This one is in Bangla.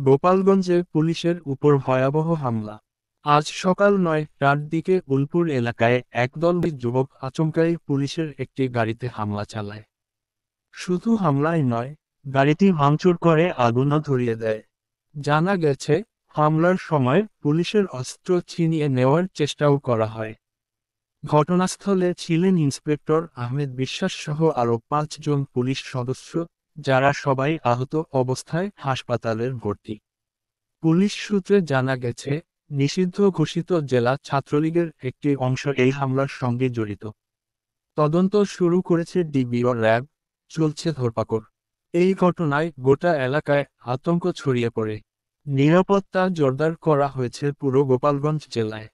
গোপালগঞ্জে পুলিশের উপর ভয়াবহ হামলা। আজ সকাল ৯টার দিকে উলপুর এলাকায় একদল যুবক আচমকাই পুলিশের একটি গাড়িতে হামলা চালায়। শুধু হামলাই নয়, গাড়িটি ভাঙচুর করে আগুনও ধরিয়ে দেয়। জানা গেছে, হামলার সময় পুলিশের অস্ত্র ছিনিয়ে নেওয়ার চেষ্টাও করা হয়। ঘটনাস্থলে ছিলেন ইন্সপেক্টর আহমেদ বিশ্বাস সহ আরও ৫ জন পুলিশ সদস্য, যারা সবাই আহত অবস্থায় হাসপাতালের ভর্তি। পুলিশ সূত্রে জানা গেছে, নিষিদ্ধ ঘোষিত জেলা ছাত্রলীগের একটি অংশ এই হামলার সঙ্গে জড়িত। তদন্ত শুরু করেছে ডিবি ও র্যাব, চলছে ধরপাকড়। এই ঘটনায় গোটা এলাকায় আতঙ্ক ছড়িয়ে পড়ে। নিরাপত্তা জোরদার করা হয়েছে পুরো গোপালগঞ্জ জেলায়।